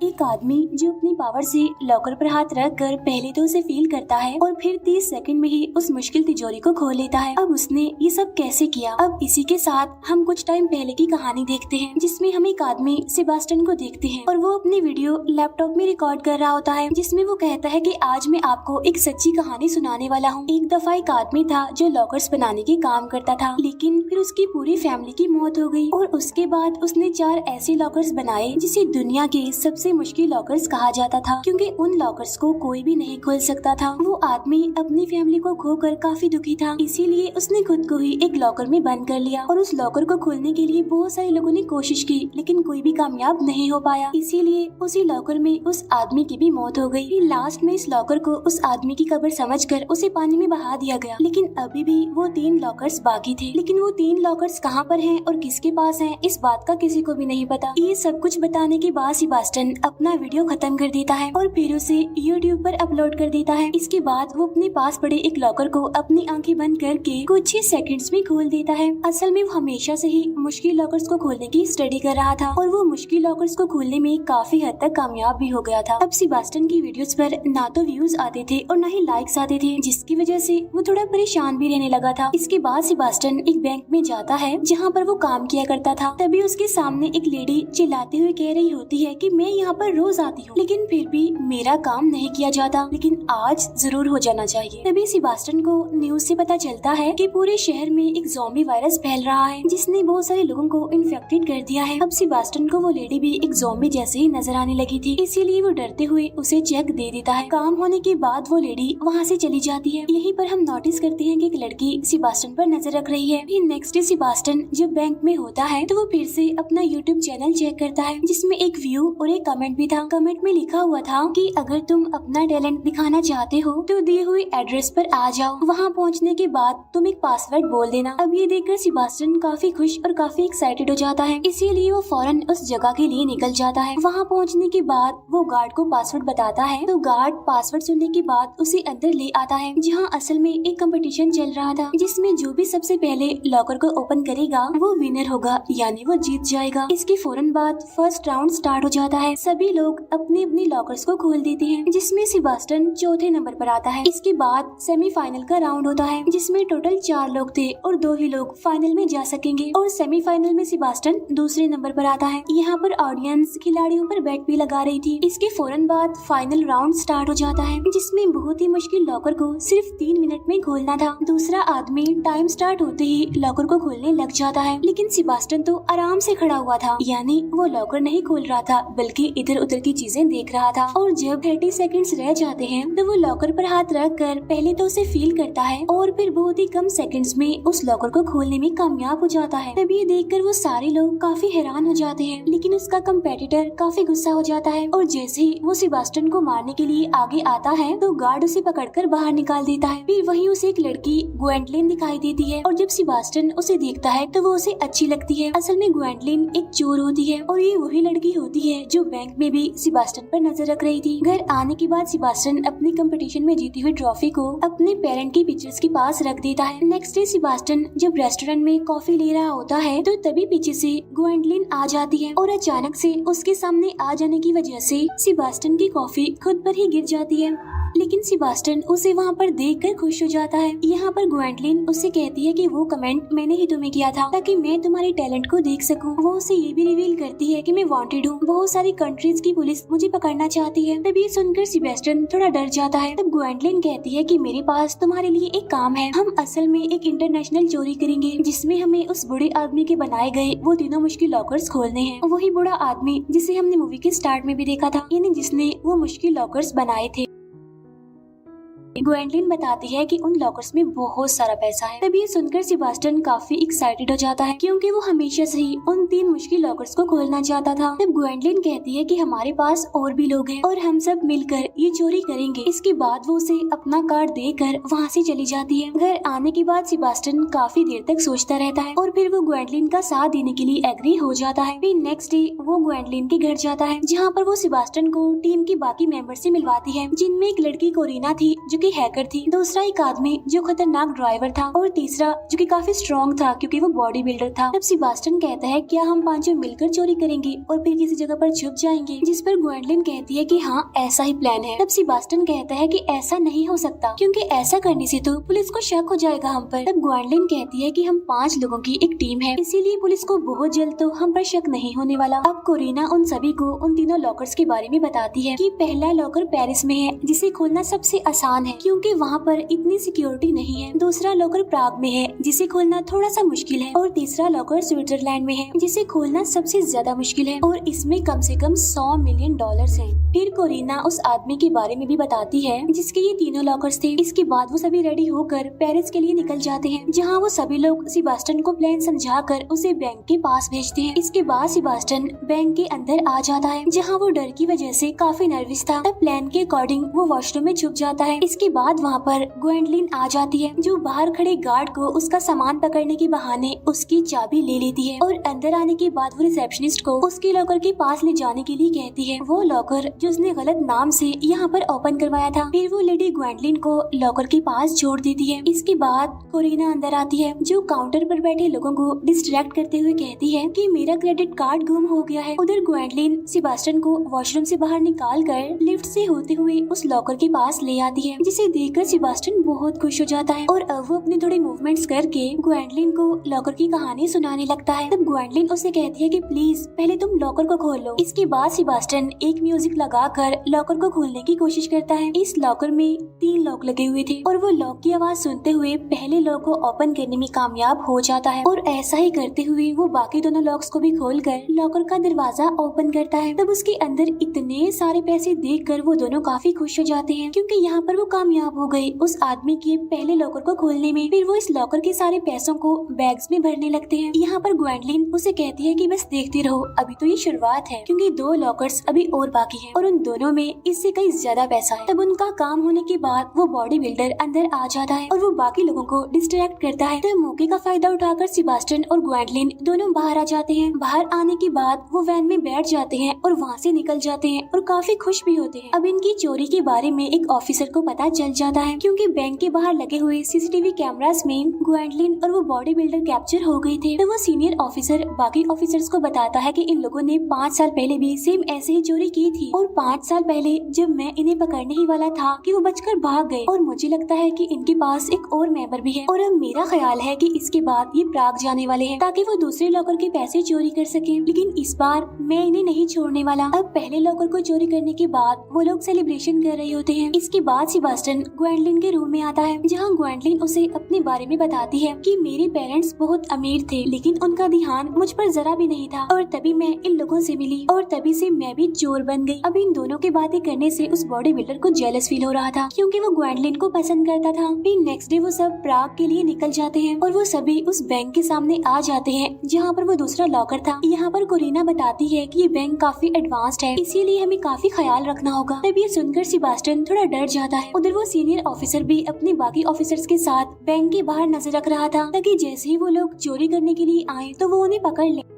एक आदमी जो अपनी पावर से लॉकर पर हाथ रख कर पहले तो उसे फील करता है और फिर 30 सेकंड में ही उस मुश्किल तिजोरी को खोल लेता है। अब उसने ये सब कैसे किया? अब इसी के साथ हम कुछ टाइम पहले की कहानी देखते हैं, जिसमें हम एक आदमी सेबास्टियन को देखते हैं और वो अपनी वीडियो लैपटॉप में रिकॉर्ड कर रहा होता है, जिसमें वो कहता है कि आज मैं आपको एक सच्ची कहानी सुनाने वाला हूँ। एक दफा एक आदमी था जो लॉकर्स बनाने के काम करता था, लेकिन फिर उसकी पूरी फैमिली की मौत हो गई और उसके बाद उसने 4 ऐसे लॉकर्स बनाए जिसे दुनिया के सबसे मुश्किल लॉकर्स कहा जाता था, क्योंकि उन लॉकर्स को कोई भी नहीं खोल सकता था। वो आदमी अपनी फैमिली को खोकर काफी दुखी था, इसीलिए उसने खुद को ही एक लॉकर में बंद कर लिया और उस लॉकर को खोलने के लिए बहुत सारे लोगों ने कोशिश की, लेकिन कोई भी कामयाब नहीं हो पाया। इसीलिए उसी लॉकर में उस आदमी की भी मौत हो गई। लास्ट में इस लॉकर को उस आदमी की कब्र समझकर उसे पानी में बहा दिया गया, लेकिन अभी भी वो 3 लॉकर्स बाकी थे। लेकिन वो 3 लॉकर्स कहाँ पर हैं और किसके पास हैं, इस बात का किसी को भी नहीं पता। ये सब कुछ बताने के बाद सेबास्टियन अपना वीडियो खत्म कर देता है और फिर उसे YouTube पर अपलोड कर देता है। इसके बाद वो अपने पास पड़े एक लॉकर को अपनी आंखें बंद करके कुछ ही सेकंड्स में खोल देता है। असल में वो हमेशा से ही मुश्किल लॉकर्स को खोलने की स्टडी कर रहा था और वो मुश्किल लॉकर्स को खोलने में काफी हद तक कामयाब भी हो गया था। अब सेबास्टियन की वीडियोस पर ना तो व्यूज आते थे और ना ही लाइक्स आते थे, जिसकी वजह से वो थोड़ा परेशान भी रहने लगा था। इसके बाद सेबास्टियन एक बैंक में जाता है जहाँ पर वो काम किया करता था। तभी उसके सामने एक लेडी चिल्लाते हुए कह रही होती है कि मैं यहाँ पर रोज आती हूँ, लेकिन फिर भी मेरा काम नहीं किया जाता, लेकिन आज जरूर हो जाना चाहिए। तभी सेबास्टियन को न्यूज से पता चलता है कि पूरे शहर में एक ज़ॉम्बी वायरस फैल रहा है, जिसने बहुत सारे लोगों को इन्फेक्टेड कर दिया है। अब सेबास्टियन को वो लेडी भी एक ज़ॉम्बी जैसे ही नजर आने लगी थी, इसीलिए वो डरते हुए उसे चेक दे देता है। काम होने के बाद वो लेडी वहाँ से चली जाती है। यहीं पर हम नोटिस करते हैं कि एक लड़की सेबास्टियन पर नजर रख रही है। फिर नेक्स्ट डे सेबास्टियन जब बैंक में होता है तो वो फिर से अपना YouTube चैनल चेक करता है, जिसमें एक व्यू और एक कमेंट भी था। कमेंट में लिखा हुआ था कि अगर तुम अपना टैलेंट दिखाना चाहते हो तो दिए हुए एड्रेस पर आ जाओ, वहाँ पहुँचने के बाद तुम एक पासवर्ड बोल देना। अब ये देखकर सेबास्टियन काफी खुश और काफी एक्साइटेड हो जाता है, इसीलिए वो फौरन उस जगह के लिए निकल जाता है। वहाँ पहुँचने के बाद वो गार्ड को पासवर्ड बताता है तो गार्ड पासवर्ड सुनने के बाद उसे अंदर ले आता है, जहाँ असल में एक कंपटीशन चल रहा था, जिसमें जो भी सबसे पहले लॉकर को ओपन करेगा वो विनर होगा, यानी वो जीत जाएगा। इसके फौरन बाद फर्स्ट राउंड स्टार्ट हो जाता है। सभी लोग अपने अपने लॉकर्स को खोल देते हैं, जिसमें सेबास्टियन चौथे नंबर पर आता है। इसके बाद सेमीफाइनल का राउंड होता है, जिसमें टोटल 4 लोग थे और 2 ही लोग फाइनल में जा सकेंगे और सेमीफाइनल में सेबास्टियन दूसरे नंबर पर आता है। यहाँ पर ऑडियंस खिलाड़ियों पर बेट भी लगा रही थी। इसके फौरन बाद फाइनल राउंड स्टार्ट हो जाता है, जिसमें बहुत ही मुश्किल लॉकर को सिर्फ 3 मिनट में खोलना था। दूसरा आदमी टाइम स्टार्ट होते ही लॉकर को खोलने लग जाता है, लेकिन सेबास्टियन तो आराम से खड़ा हुआ था, यानी वो लॉकर नहीं खोल रहा था बल्कि इधर उधर की चीजें देख रहा था। और जब 30 सेकंड्स रह जाते हैं तो वो लॉकर पर हाथ रख कर पहले तो उसे फील करता है और फिर बहुत ही कम सेकंड्स में उस लॉकर को खोलने में कामयाब हो जाता है। तभी ये देखकर वो सारे लोग काफी हैरान हो जाते हैं, लेकिन उसका कंपेटिटर काफी गुस्सा हो जाता है और जैसे ही वो सेबास्टियन को मारने के लिए आगे आता है तो गार्ड उसे पकड़कर बाहर निकाल देता है। फिर वहीं उसे एक लड़की ग्वेंडलिन दिखाई देती है और जब सेबास्टियन उसे देखता है तो वो उसे अच्छी लगती है। असल में ग्वेंडलिन एक चोर होती है और ये वही लड़की होती है जो बैंक में भी सेबास्टियन पर नजर रख रही थी। घर आने के बाद सेबास्टियन अपनी कंपटीशन में जीती हुई ट्रॉफी को अपने पेरेंट की पिक्चर्स के पास रख देता है। नेक्स्ट डे सेबास्टियन जब रेस्टोरेंट में कॉफी ले रहा होता है तो तभी पीछे से ग्वेंडलिन आ जाती है और अचानक से उसके सामने आ जाने की वजह से सेबास्टियन की कॉफी खुद पर ही गिर जाती है, लेकिन सेबास्टियन उसे वहाँ पर देखकर खुश हो जाता है। यहाँ पर ग्वेंडलिन उससे कहती है कि वो कमेंट मैंने ही तुम्हें किया था ताकि मैं तुम्हारे टैलेंट को देख सकूं। वो उसे ये भी रिवील करती है कि मैं वांटेड हूँ, बहुत सारी कंट्रीज की पुलिस मुझे पकड़ना चाहती है। तब ये सुनकर सेबास्टियन थोड़ा डर जाता है। तब ग्वेंडलिन कहती है कि मेरे पास तुम्हारे लिए एक काम है। हम असल में एक इंटरनेशनल चोरी करेंगे, जिसमें हमें उस बूढ़े आदमी के बनाए गए वो तीनों मुश्किल लॉकर्स खोलने हैं। वही बूढ़ा आदमी जिसे हमने मूवी के स्टार्ट में भी देखा था, यानी जिसने वो मुश्किल लॉकर्स बनाए थे। ग्वेंडलिन बताती है कि उन लॉकर्स में बहुत सारा पैसा है। तभी ये सुनकर सेबास्टियन काफी एक्साइटेड हो जाता है, क्योंकि वो हमेशा से ही उन 3 मुश्किल लॉकर्स को खोलना चाहता था। तब ग्वेंडलिन कहती है कि हमारे पास और भी लोग हैं और हम सब मिलकर ये चोरी करेंगे। इसके बाद वो उसे अपना कार्ड देकर वहाँ से चली जाती है। घर आने के बाद सेबास्टियन काफी देर तक सोचता रहता है और फिर वो ग्वेंडलिन का साथ देने के लिए एग्री हो जाता है। फिर नेक्स्ट डे वो ग्वेंडलिन के घर जाता है, जहाँ पर वो सेबास्टियन को टीम के बाकी मेंबर से मिलवाती है, जिनमें एक लड़की कोरिना थी जो कि हैकर थी, दूसरा एक आदमी जो खतरनाक ड्राइवर था और तीसरा जो कि काफी स्ट्रॉन्ग था क्योंकि वो बॉडी बिल्डर था। तब सेबास्टियन कहता है क्या हम पांचों मिलकर चोरी करेंगे और फिर किसी जगह पर छुप जाएंगे, जिस पर ग्वेंडलिन कहती है कि हाँ ऐसा ही प्लान है। तब सेबास्टियन कहता है कि ऐसा नहीं हो सकता क्योंकि ऐसा करने से तो पुलिस को शक हो जाएगा हम पर। तब ग्वेंडलिन कहती है कि हम 5 लोगों की एक टीम है, इसीलिए पुलिस को बहुत जल्द तो हम पर शक नहीं होने वाला। अब कोरिना उन सभी को उन तीनों लॉकर्स के बारे में बताती है कि पहला लॉकर पेरिस में है जिसे खोलना सबसे आसान है क्योंकि वहाँ पर इतनी सिक्योरिटी नहीं है। दूसरा लॉकर प्राग में है जिसे खोलना थोड़ा सा मुश्किल है और तीसरा लॉकर स्विट्जरलैंड में है जिसे खोलना सबसे ज्यादा मुश्किल है और इसमें कम से कम $100 मिलियन हैं। फिर कोरिना उस आदमी के बारे में भी बताती है जिसके ये तीनों लॉकर्स थे। इसके बाद वो सभी रेडी होकर पेरिस के लिए निकल जाते हैं जहाँ वो सभी लोग सेबास्टियन को प्लान समझाकर उसे बैंक के पास भेजते हैं। इसके बाद सेबास्टियन बैंक के अंदर आ जाता है जहाँ वो डर की वजह से काफी नर्वस था। तब प्लान के अकॉर्डिंग वो वॉशरूम में छुप जाता है। इसके बाद वहाँ पर ग्वेंडलिन आ जाती है जो बाहर खड़े गार्ड को उसका सामान पकड़ने के बहाने उसकी चाबी ले लेती है और अंदर आने के बाद वो रिसेप्शनिस्ट को उसके लॉकर के पास ले जाने के लिए कहती है, वो लॉकर जो उसने गलत नाम से यहाँ पर ओपन करवाया था। फिर वो लेडी ग्वेंडलिन को लॉकर के पास छोड़ देती है। इसके बाद कोरिना अंदर आती है जो काउंटर पर बैठे लोगों को डिस्ट्रैक्ट करते हुए कहती है कि मेरा क्रेडिट कार्ड गुम हो गया है। उधर ग्वेंडलिन सेबास्टियन को वॉशरूम से बाहर निकाल कर लिफ्ट से होते हुए उस लॉकर के पास ले आती है जिसे देखकर सेबास्टियन बहुत खुश हो जाता है और अब वो अपने थोड़े मूवमेंट्स करके ग्वेंडलिन को लॉकर की कहानी सुनाने लगता है। तब ग्वेंडलिन उसे कहती है कि प्लीज पहले तुम लॉकर को खोल लो। इसके बाद सेबास्टियन एक म्यूजिक लगाकर लॉकर को खोलने की कोशिश करता है। इस लॉकर में 3 लॉक लगे हुए थे और वो लॉक की आवाज सुनते हुए पहले लॉक को ओपन करने में कामयाब हो जाता है और ऐसा ही करते हुए वो बाकी दोनों लॉक्स को भी खोलकर लॉकर का दरवाजा ओपन करता है। तब उसके अंदर इतने सारे पैसे देखकर वो दोनों काफी खुश हो जाते हैं क्योंकि यहाँ पर वो कामयाब हो गए उस आदमी के पहले लॉकर को खोलने में। फिर वो इस लॉकर के सारे पैसों को बैग्स में भरने लगते हैं। यहाँ पर ग्वेंडलिन उसे कहती है कि बस देखते रहो, अभी तो ये शुरुआत है क्योंकि 2 लॉकर्स अभी और बाकी हैं और उन दोनों में इससे कई ज्यादा पैसा है। तब उनका काम होने के बाद वो बॉडी बिल्डर अंदर आ जाता है और वो बाकी लोगों को डिस्ट्रैक्ट करता है। तो मौके का फायदा उठाकर सेबास्टियन और ग्वेंडलिन दोनों बाहर आ जाते हैं। बाहर आने के बाद वो वैन में बैठ जाते हैं और वहाँ से निकल जाते हैं और काफी खुश भी होते हैं। अब इनकी चोरी के बारे में एक ऑफिसर को पता चल जाता है क्योंकि बैंक के बाहर लगे हुए सीसीटीवी कैमरास में ग्वेंडलिन और वो बॉडी बिल्डर कैप्चर हो गए थे। तो वो सीनियर ऑफिसर बाकी ऑफिसर्स को बताता है कि इन लोगों ने 5 साल पहले भी सेम ऐसे ही चोरी की थी और 5 साल पहले जब मैं इन्हें पकड़ने ही वाला था कि वो बचकर भाग गए और मुझे लगता है कि इनके पास एक और मेंबर भी है और अब मेरा ख्याल है कि इसके बाद ये प्राग जाने वाले हैं ताकि वो दूसरे लॉकर के पैसे चोरी कर सके। लेकिन इस बार मैं इन्हें नहीं छोड़ने वाला। अब पहले लॉकर को चोरी करने के बाद वो लोग सेलिब्रेशन कर रहे होते हैं। इसके बाद सेबास्टियन ग्वेंडलिन के रूम में आता है जहाँ ग्वेंडलिन उसे अपने बारे में बताती है कि मेरे पेरेंट्स बहुत अमीर थे लेकिन उनका ध्यान मुझ पर जरा भी नहीं था और तभी मैं इन लोगों से मिली और तभी से मैं भी चोर बन गई। अब इन दोनों की बातें करने से उस बॉडी बिल्डर को जेलस फील हो रहा था क्योंकि वो ग्वेंडलिन को पसंद करता था। फिर नेक्स्ट डे वो सब प्राग के लिए निकल जाते हैं और वो सभी उस बैंक के सामने आ जाते हैं जहाँ पर वो दूसरा लॉकर था। यहाँ पर कोरिना बताती है कि ये बैंक काफी एडवांस्ड है इसीलिए हमें काफी ख्याल रखना होगा। तब ये सुनकर सेबास्टियन थोड़ा डर जाता है। उधर वो सीनियर ऑफिसर भी अपने बाकी ऑफिसर्स के साथ बैंक के बाहर नजर रख रहा था ताकि जैसे ही वो लोग चोरी करने के लिए आए तो वो उन्हें पकड़ ले।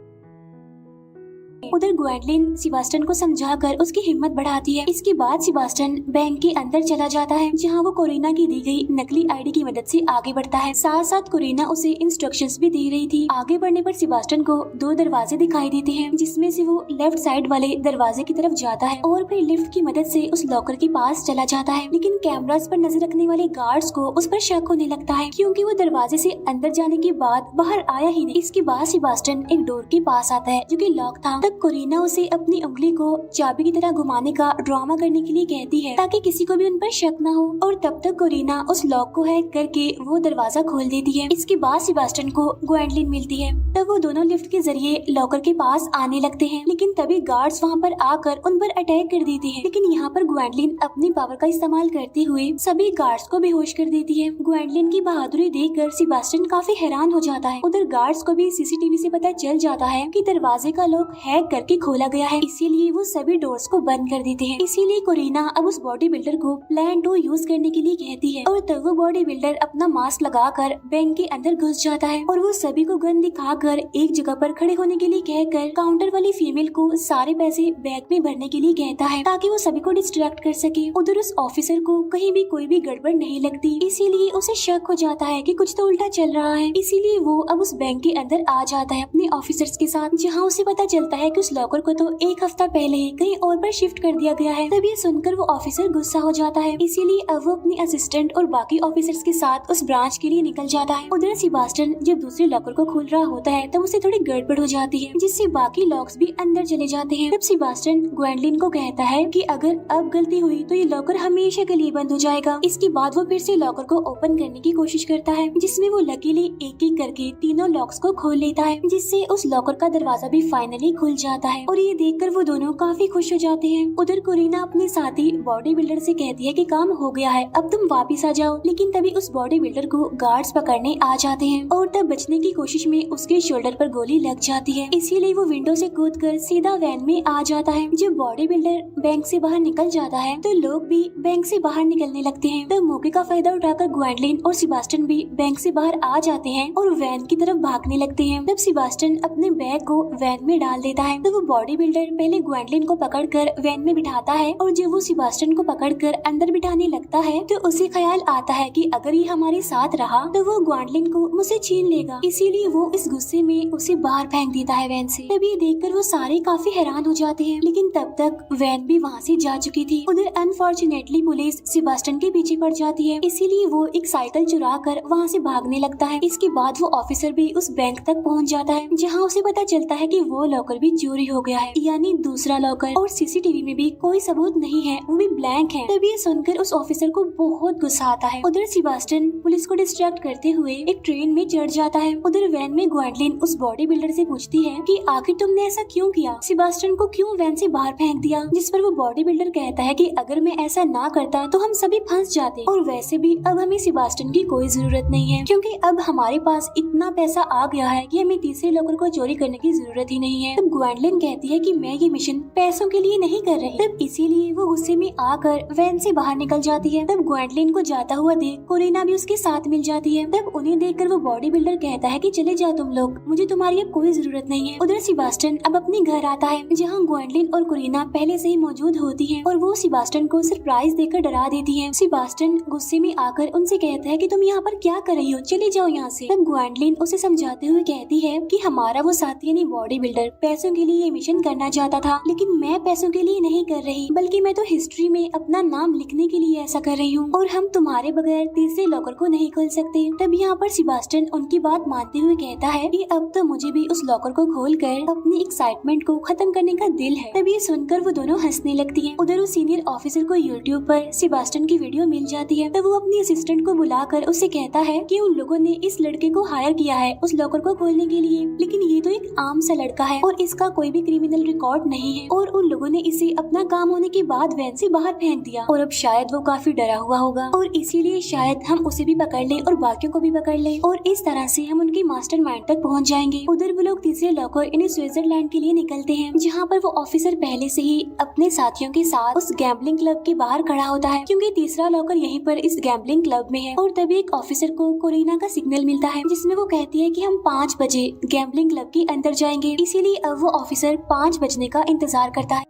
उधर ग्वेंडलिन सेबास्टियन को समझाकर उसकी हिम्मत बढ़ाती है। इसके बाद सेबास्टियन बैंक के अंदर चला जाता है जहां वो कोरिना की दी गई नकली आईडी की मदद से आगे बढ़ता है। साथ साथ कोरिना उसे इंस्ट्रक्शंस भी दे रही थी। आगे बढ़ने पर सेबास्टियन को 2 दरवाजे दिखाई देते हैं जिसमें से वो लेफ्ट साइड वाले दरवाजे की तरफ जाता है और फिर लिफ्ट की मदद से उस लॉकर के पास चला जाता है। लेकिन कैमरास पर नजर रखने वाले गार्ड्स को उस पर शक होने लगता है क्योंकि वो दरवाजे से अंदर जाने के बाद बाहर आया ही नहीं। इसके बाद सेबास्टियन एक डोर के पास आता है जो कि लॉक था। तब कोरिना उसे अपनी उंगली को चाबी की तरह घुमाने का ड्रामा करने के लिए कहती है ताकि किसी को भी उन पर शक न हो और तब तक कोरिना उस लॉक को हैक करके वो दरवाजा खोल देती है। इसके बाद सेबास्टियन को ग्वेंडलिन मिलती है। तब वो दोनों लिफ्ट के जरिए लॉकर के पास आने लगते हैं लेकिन तभी गार्ड्स वहाँ पर आकर उन पर अटैक कर देते हैं। लेकिन यहाँ पर ग्वेंडलिन अपनी पावर का इस्तेमाल करते हुए सभी गार्ड्स को बेहोश कर देती है। ग्वेंडलिन की बहादुरी देखकर सेबास्टियन काफी हैरान हो जाता है। उधर गार्ड्स को भी सीसीटीवी से पता चल जाता है कि दरवाजे का लॉक हैक हैक करके खोला गया है, इसीलिए वो सभी डोर्स को बंद कर देते हैं। इसीलिए कोरिना अब उस बॉडी बिल्डर को प्लान 2 यूज करने के लिए कहती है और तब वो बॉडी बिल्डर अपना मास्क लगाकर बैंक के अंदर घुस जाता है और वो सभी को गन दिखाकर एक जगह पर खड़े होने के लिए कहकर काउंटर वाली फीमेल को सारे पैसे बैग में भरने के लिए कहता है ताकि वो सभी को डिस्ट्रैक्ट कर सके। उधर उस ऑफिसर को कहीं भी कोई भी गड़बड़ नहीं लगती, इसीलिए उसे शक हो जाता है कि कुछ तो उल्टा चल रहा है। इसीलिए वो अब उस बैंक के अंदर आ जाता है अपने ऑफिसर्स के साथ, जहाँ उसे पता चलता है कि उस लॉकर को तो एक हफ्ता पहले ही कहीं और पर शिफ्ट कर दिया गया है। तब ये सुनकर वो ऑफिसर गुस्सा हो जाता है, इसीलिए अब वो अपनी असिस्टेंट और बाकी ऑफिसर्स के साथ उस ब्रांच के लिए निकल जाता है। उधर सेबास्टियन जब दूसरे लॉकर को खोल रहा होता है तब उसे थोड़ी गड़बड़ हो जाती है, जिससे बाकी लॉक्स भी अंदर चले जाते हैं। तब सेबास्टियन ग्वेंडलिन को कहता है कि अगर अब गलती हुई तो ये लॉकर हमेशा के लिए बंद हो जाएगा। इसके बाद वो फिर से लॉकर को ओपन करने की कोशिश करता है, जिसमें वो लकीली एक एक करके तीनों लॉक्स को खोल लेता है, जिससे उस लॉकर का दरवाजा भी फाइनली खुल जाता है और ये देखकर वो दोनों काफी खुश हो जाते हैं। उधर कोरिना अपने साथी बॉडी बिल्डर से कहती है कि काम हो गया है, अब तुम वापिस आ जाओ। लेकिन तभी उस बॉडी बिल्डर को गार्ड्स पकड़ने आ जाते हैं और तब बचने की कोशिश में उसके शोल्डर पर गोली लग जाती है, इसीलिए वो विंडो से कूदकर सीधा वैन में आ जाता है। जब बॉडी बिल्डर बैंक से बाहर निकल जाता है तो लोग भी बैंक से बाहर निकलने लगते हैं। तब मौके का फायदा उठाकर ग्वेंडलिन और सेबास्टियन भी बैंक से बाहर आ जाते हैं और वैन की तरफ भागने लगते हैं। तब सेबास्टियन अपने बैग को वैन में डाल देता है। तो वो बॉडी बिल्डर पहले ग्वेंडलिन को पकड़कर वैन में बिठाता है और जब वो सेबास्टियन को पकड़कर अंदर बिठाने लगता है तो उसे ख्याल आता है कि अगर ये हमारे साथ रहा तो वो ग्वेंडलिन को मुझसे छीन लेगा, इसीलिए वो इस गुस्से में उसे बाहर फेंक देता है वैन से। तभी देखकर वो सारे काफी हैरान हो जाते हैं, लेकिन तब तक वैन भी वहाँ से जा चुकी थी। उधर अनफॉर्चुनेटली पुलिस सेबास्टियन के पीछे पड़ जाती है, इसीलिए वो एक साइकिल चुरा कर वहाँ से भागने लगता है। इसके बाद वो ऑफिसर भी उस बैंक तक पहुँच जाता है, जहाँ उसे पता चलता है कि वो लॉकर भी चोरी हो गया है, यानी दूसरा लॉकर, और सीसीटीवी में भी कोई सबूत नहीं है, वो भी ब्लैंक है। तभी ये सुनकर उस ऑफिसर को बहुत गुस्सा आता है। उधर सेबास्टियन पुलिस को डिस्ट्रैक्ट करते हुए एक ट्रेन में चढ़ जाता है। उधर वैन में ग्वेंडलिन उस बॉडी बिल्डर से पूछती है कि आखिर तुमने ऐसा क्यों किया, सेबास्टियन को क्यों वैन से बाहर फेंक दिया। जिस पर वो बॉडी बिल्डर कहता है कि अगर मैं ऐसा ना करता तो हम सभी फंस जाते, और वैसे भी अब हमें सेबास्टियन की कोई जरूरत नहीं है, क्योंकि अब हमारे पास इतना पैसा आ गया है कि हमें तीसरे लॉकर को चोरी करने की जरूरत ही नहीं है। तब ग्वेंडलिन कहती है कि मैं ये मिशन पैसों के लिए नहीं कर रही। तब इसीलिए वो गुस्से में आकर वैन से बाहर निकल जाती है। तब ग्वेंडलिन को जाता हुआ देख कोरिना भी उसके साथ मिल जाती है। तब उन्हें देखकर वो बॉडी बिल्डर कहता है कि चले जाओ तुम लोग, मुझे तुम्हारी अब कोई जरूरत नहीं है। उधर सेबास्टियन अब अपने घर आता है, जहाँ ग्वेंडलिन और कोरिना पहले से ही मौजूद होती हैं और वो सेबास्टियन को सरप्राइज देकर डरा देती हैं। सेबास्टियन गुस्से में आकर उनसे कहता है कि तुम यहाँ पर क्या कर रही हो, चले जाओ यहाँ से। तब ग्वेंडलिन उसे समझाते हुए कहती है कि हमारा वो साथी यानी बॉडी बिल्डर पैसों के लिए ये मिशन करना चाहता था, लेकिन मैं पैसों के लिए नहीं कर रही, बल्कि मैं तो हिस्ट्री में अपना नाम लिखने के लिए ऐसा कर रही हूँ, और हम तुम्हारे बगैर तीसरे लॉकर को नहीं खोल सकते। तब यहाँ पर सेबास्टियन उनकी बात मानते हुए कहता है कि अब तो मुझे भी उस लॉकर को खोलकर अपनी एक्साइटमेंट को खत्म करने का दिल है। तब ये सुनकर वो दोनों हंसने लगती हैं। उधर उस सीनियर ऑफिसर को यूट्यूब पर सेबास्टियन की वीडियो मिल जाती है। तब वो अपनी असिस्टेंट को बुलाकर उसे कहता है कि उन लोगों ने इस लड़के को हायर किया है उस लॉकर को खोलने के लिए, लेकिन ये तो एक आम सा लड़का है और इसका कोई भी क्रिमिनल रिकॉर्ड नहीं है, और उन लोगों ने इसे अपना काम होने के बाद वैन से बाहर फेंक दिया, और अब शायद वो काफी डरा हुआ होगा, और इसीलिए शायद हम उसे भी पकड़ ले और बाकियों को भी पकड़ ले, और इस तरह से हम उनके मास्टरमाइंड तक पहुंच जाएंगे। उधर वो लोग तीसरे लॉकर यानी स्विट्जरलैंड के लिए निकलते हैं, जहाँ पर वो ऑफिसर पहले से ही अपने साथियों के साथ उस गैम्बलिंग क्लब के बाहर खड़ा होता है, क्योंकि तीसरा लॉकर यहीं पर इस गैम्बलिंग क्लब में है। और तभी एक ऑफिसर को कोरिना का सिग्नल मिलता है, जिसमें वो कहती है कि हम 5 बजे गैम्बलिंग क्लब के अंदर जाएंगे, इसीलिए अब वो ऑफिसर 5 बजने का इंतजार करता है।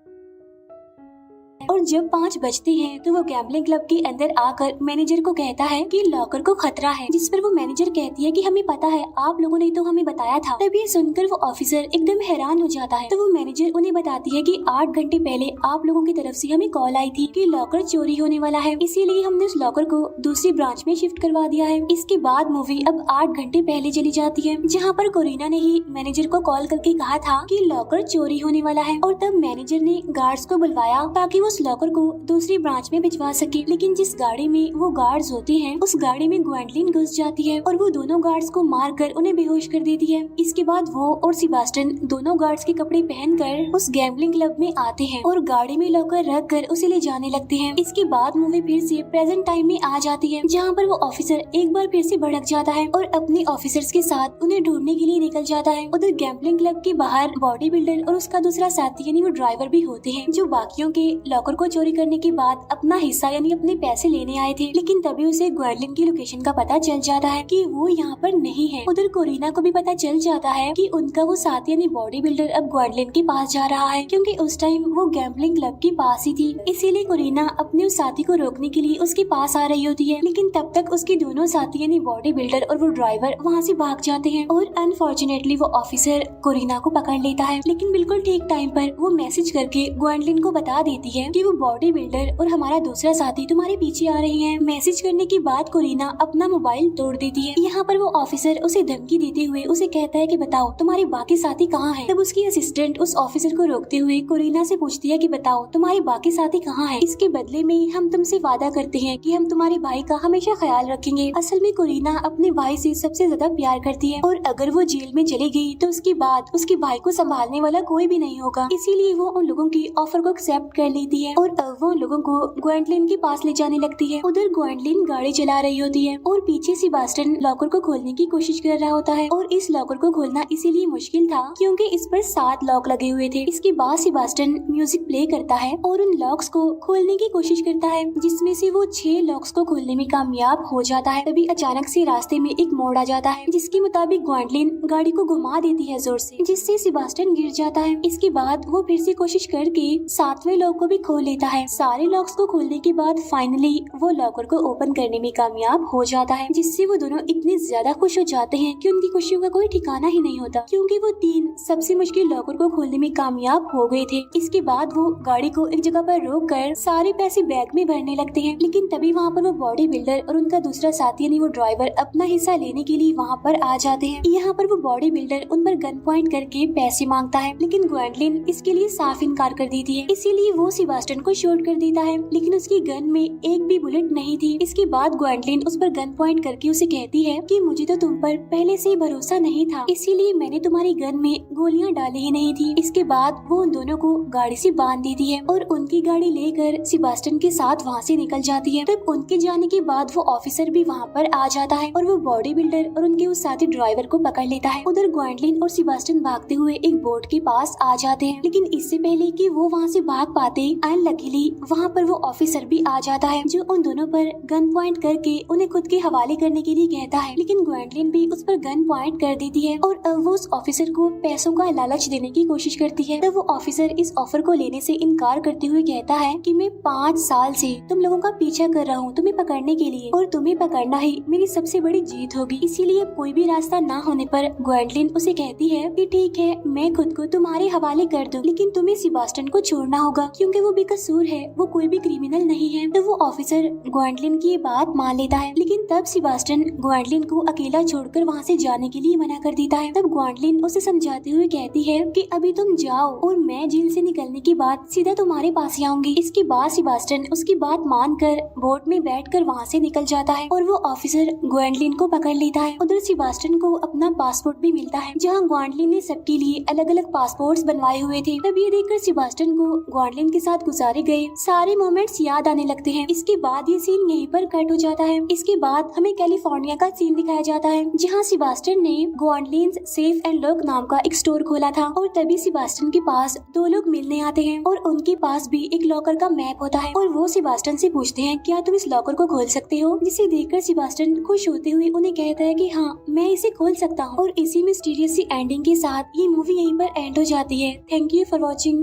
और जब 5 बजते हैं तो वो गैम्बलिंग क्लब के अंदर आकर मैनेजर को कहता है कि लॉकर को खतरा है, जिस पर वो मैनेजर कहती है कि हमें पता है, आप लोगों ने तो हमें बताया था। तब ये सुनकर वो ऑफिसर एकदम हैरान हो जाता है। तो वो मैनेजर उन्हें बताती है कि 8 घंटे पहले आप लोगों की तरफ से हमें कॉल आई थी कि लॉकर चोरी होने वाला है, इसीलिए हमने उस लॉकर को दूसरी ब्रांच में शिफ्ट करवा दिया है। इसके बाद मूवी अब 8 घंटे पहले चली जाती है, जहाँ पर कोरिना ने ही मैनेजर को कॉल करके कहा था कि लॉकर चोरी होने वाला है, और तब मैनेजर ने गार्ड्स को बुलवाया ताकि वो उस लॉकर को दूसरी ब्रांच में भिजवा सके। लेकिन जिस गाड़ी में वो गार्ड्स होते हैं उस गाड़ी में ग्वेंडलिन घुस जाती है और वो दोनों गार्ड्स को मारकर उन्हें बेहोश कर देती है। इसके बाद वो और सेबास्टियन दोनों गार्ड्स के कपड़े पहनकर उस गैम्बलिंग क्लब में आते हैं और गाड़ी में लॉकर रख कर उसे ले जाने लगते हैं। इसके बाद मूवी फिर से प्रेजेंट टाइम में आ जाती है, जहाँ पर वो ऑफिसर एक बार फिर से भड़क जाता है और अपने ऑफिसर्स के साथ उन्हें ढूंढने के लिए निकल जाता है। उधर गैम्बलिंग क्लब के बाहर बॉडी बिल्डर और उसका दूसरा साथी यानी वो ड्राइवर भी होते हैं, जो बाकियों के लॉकर को चोरी करने के बाद अपना हिस्सा यानी अपने पैसे लेने आए थे। लेकिन तभी उसे ग्वेंडलिन की लोकेशन का पता चल जाता है कि वो यहाँ पर नहीं है। उधर कोरिना को भी पता चल जाता है कि उनका वो साथी यानी बॉडी बिल्डर अब ग्वेंडलिन के पास जा रहा है, क्योंकि उस टाइम वो गैम्बलिंग क्लब के पास ही थी। इसीलिए कोरिना अपने उस साथी को रोकने के लिए उसके पास आ रही होती है, लेकिन तब तक उसके दोनों साथी यानी बॉडी बिल्डर और वो ड्राइवर वहाँ से भाग जाते हैं और अनफॉर्चुनेटली वो ऑफिसर कोरिना को पकड़ लेता है। लेकिन बिल्कुल ठीक टाइम पर वो मैसेज करके ग्वेंडलिन को बता देती है कि वो बॉडी बिल्डर और हमारा दूसरा साथी तुम्हारे पीछे आ रहे हैं। मैसेज करने के बाद कोरिना अपना मोबाइल तोड़ देती है। यहाँ पर वो ऑफिसर उसे धमकी देते हुए उसे कहता है कि बताओ तुम्हारे बाकी साथी कहाँ हैं। तब उसकी असिस्टेंट उस ऑफिसर को रोकते हुए कोरिना से पूछती है कि बताओ तुम्हारे बाकी साथी कहाँ हैं। इसके बदले में हम तुमसे वादा करते हैं कि हम तुम्हारे भाई का हमेशा ख्याल रखेंगे। असल में कोरिना अपने भाई से सबसे ज्यादा प्यार करती है और अगर वो जेल में चली गई तो उसके बाद उसके भाई को संभालने वाला कोई भी नहीं होगा। इसीलिए वो उन लोगों की ऑफर को एक्सेप्ट कर लेती है और अब वो उन लोगों को ग्वेंडलिन के पास ले जाने लगती है। उधर ग्वेंडलिन गाड़ी चला रही होती है और पीछे सेबास्टियन लॉकर को खोलने की कोशिश कर रहा होता है और इस लॉकर को खोलना इसीलिए मुश्किल था क्योंकि इस पर 7 लॉक लगे हुए थे। इसके बाद सेबास्टियन म्यूजिक प्ले करता है और उन लॉक्स को खोलने की कोशिश करता है, जिसमें से वो 6 लॉक्स को खोलने में कामयाब हो जाता है। तभी अचानक से रास्ते में एक मोड़ आ जाता है, जिसके मुताबिक ग्वेंडलिन गाड़ी को घुमा देती है जोर से, जिससे सेबास्टियन गिर जाता है। इसके बाद वो फिर से कोशिश करके 7वें लॉक को भी खोल लेता है। सारे लॉक्स को खोलने के बाद फाइनली वो लॉकर को ओपन करने में कामयाब हो जाता है, जिससे वो दोनों इतने ज्यादा खुश हो जाते हैं कि उनकी खुशियों का कोई ठिकाना ही नहीं होता, क्योंकि वो 3 सबसे मुश्किल लॉकर को खोलने में कामयाब हो गए थे। इसके बाद वो गाड़ी को एक जगह पर रोक कर सारे पैसे बैग में भरने लगते हैं। लेकिन तभी वहाँ पर वो बॉडी बिल्डर और उनका दूसरा साथी यानी वो ड्राइवर अपना हिस्सा लेने के लिए वहाँ पर आ जाते हैं। यहाँ पर वो बॉडी बिल्डर उन पर गन पॉइंट करके पैसे मांगता है, लेकिन ग्वेंडलिन इसके लिए साफ इनकार कर देती है। इसीलिए वो सेबास्टियन को शूट कर देता है, लेकिन उसकी गन में एक भी बुलेट नहीं थी। इसके बाद ग्वेंडलिन उस पर गन पॉइंट करके उसे कहती है कि मुझे तो तुम पर पहले से ही भरोसा नहीं था, इसीलिए मैंने तुम्हारी गन में गोलियां डाली ही नहीं थी। इसके बाद वो उन दोनों को गाड़ी से बांध देती है और उनकी गाड़ी लेकर सेबास्टियन के साथ वहाँ से निकल जाती है। तब उनके जाने के बाद वो ऑफिसर भी वहाँ पर आ जाता है और वो बॉडी बिल्डर और उनके उस साथी ड्राइवर को पकड़ लेता है। उधर ग्वेंडलिन और सेबास्टियन भागते हुए एक बोट के पास आ जाते हैं, लेकिन इससे पहले कि वो वहाँ से भाग पाते अनलकीली वहाँ पर वो ऑफिसर भी आ जाता है, जो उन दोनों पर गन पॉइंट करके उन्हें खुद के हवाले करने के लिए कहता है। लेकिन ग्वेंडलिन भी उस पर गन पॉइंट कर देती है और अब वो उस ऑफिसर को पैसों का लालच देने की कोशिश करती है। तब वो ऑफिसर इस ऑफर को लेने से इनकार करते हुए कहता है कि मैं 5 साल से तुम लोगों का पीछा कर रहा हूँ तुम्हें पकड़ने के लिए, और तुम्हें पकड़ना ही मेरी सबसे बड़ी जीत होगी। इसीलिए कोई भी रास्ता ना होने पर ग्वेंडलिन उसे कहती है कि ठीक है मैं खुद को तुम्हारे हवाले कर दूं, लेकिन तुम्हें सेबास्टियन को छोड़ना होगा क्योंकि वो बेकसूर है, वो कोई भी क्रिमिनल नहीं है। तो वो ऑफिसर ग्वेंडलिन की ये बात मान लेता है, लेकिन तब सेबास्टियन ग्वेंडलिन को अकेला छोड़कर वहाँ से जाने के लिए मना कर देता है। तब ग्वेंडलिन उसे समझाते हुए कहती है कि अभी तुम जाओ और मैं जेल से निकलने के बाद सीधा तुम्हारे पास ही आऊंगी। इसके बाद सेबास्टियन उसकी बात मानकर बोट में बैठकर वहाँ से निकल जाता है और वो ऑफिसर ग्वेंडलिन को पकड़ लेता है। उधर सेबास्टियन को अपना पासपोर्ट भी मिलता है, जहाँ ग्वेंडलिन ने सबके लिए अलग अलग पासपोर्ट्स बनवाए हुए थे। तब ये देखकर सेबास्टियन को ग्वेंडलिन के साथ गुजारे गए सारे मोमेंट्स याद आने लगते हैं। इसके बाद ये सीन यहीं पर कट हो जाता है। इसके बाद हमें कैलिफोर्निया का सीन दिखाया जाता है, जहाँ सेबास्टियन ने ग्वेंडलिन सेफ एंड लॉक नाम का एक स्टोर खोला था और तभी सेबास्टियन के पास 2 लोग मिलने आते हैं और उनके पास भी एक लॉकर का मैप होता है और वो सेबास्टियन से पूछते हैं क्या तुम इस लॉकर को खोल सकते हो, जिसे देखकर सेबास्टियन खुश होते हुए उन्हें कहता है कि हाँ मैं इसे खोल सकता हूँ। और इसी मिस्टीरियस सी एंडिंग के साथ ये मूवी यहीं पर एंड हो जाती है। Thank you for watching.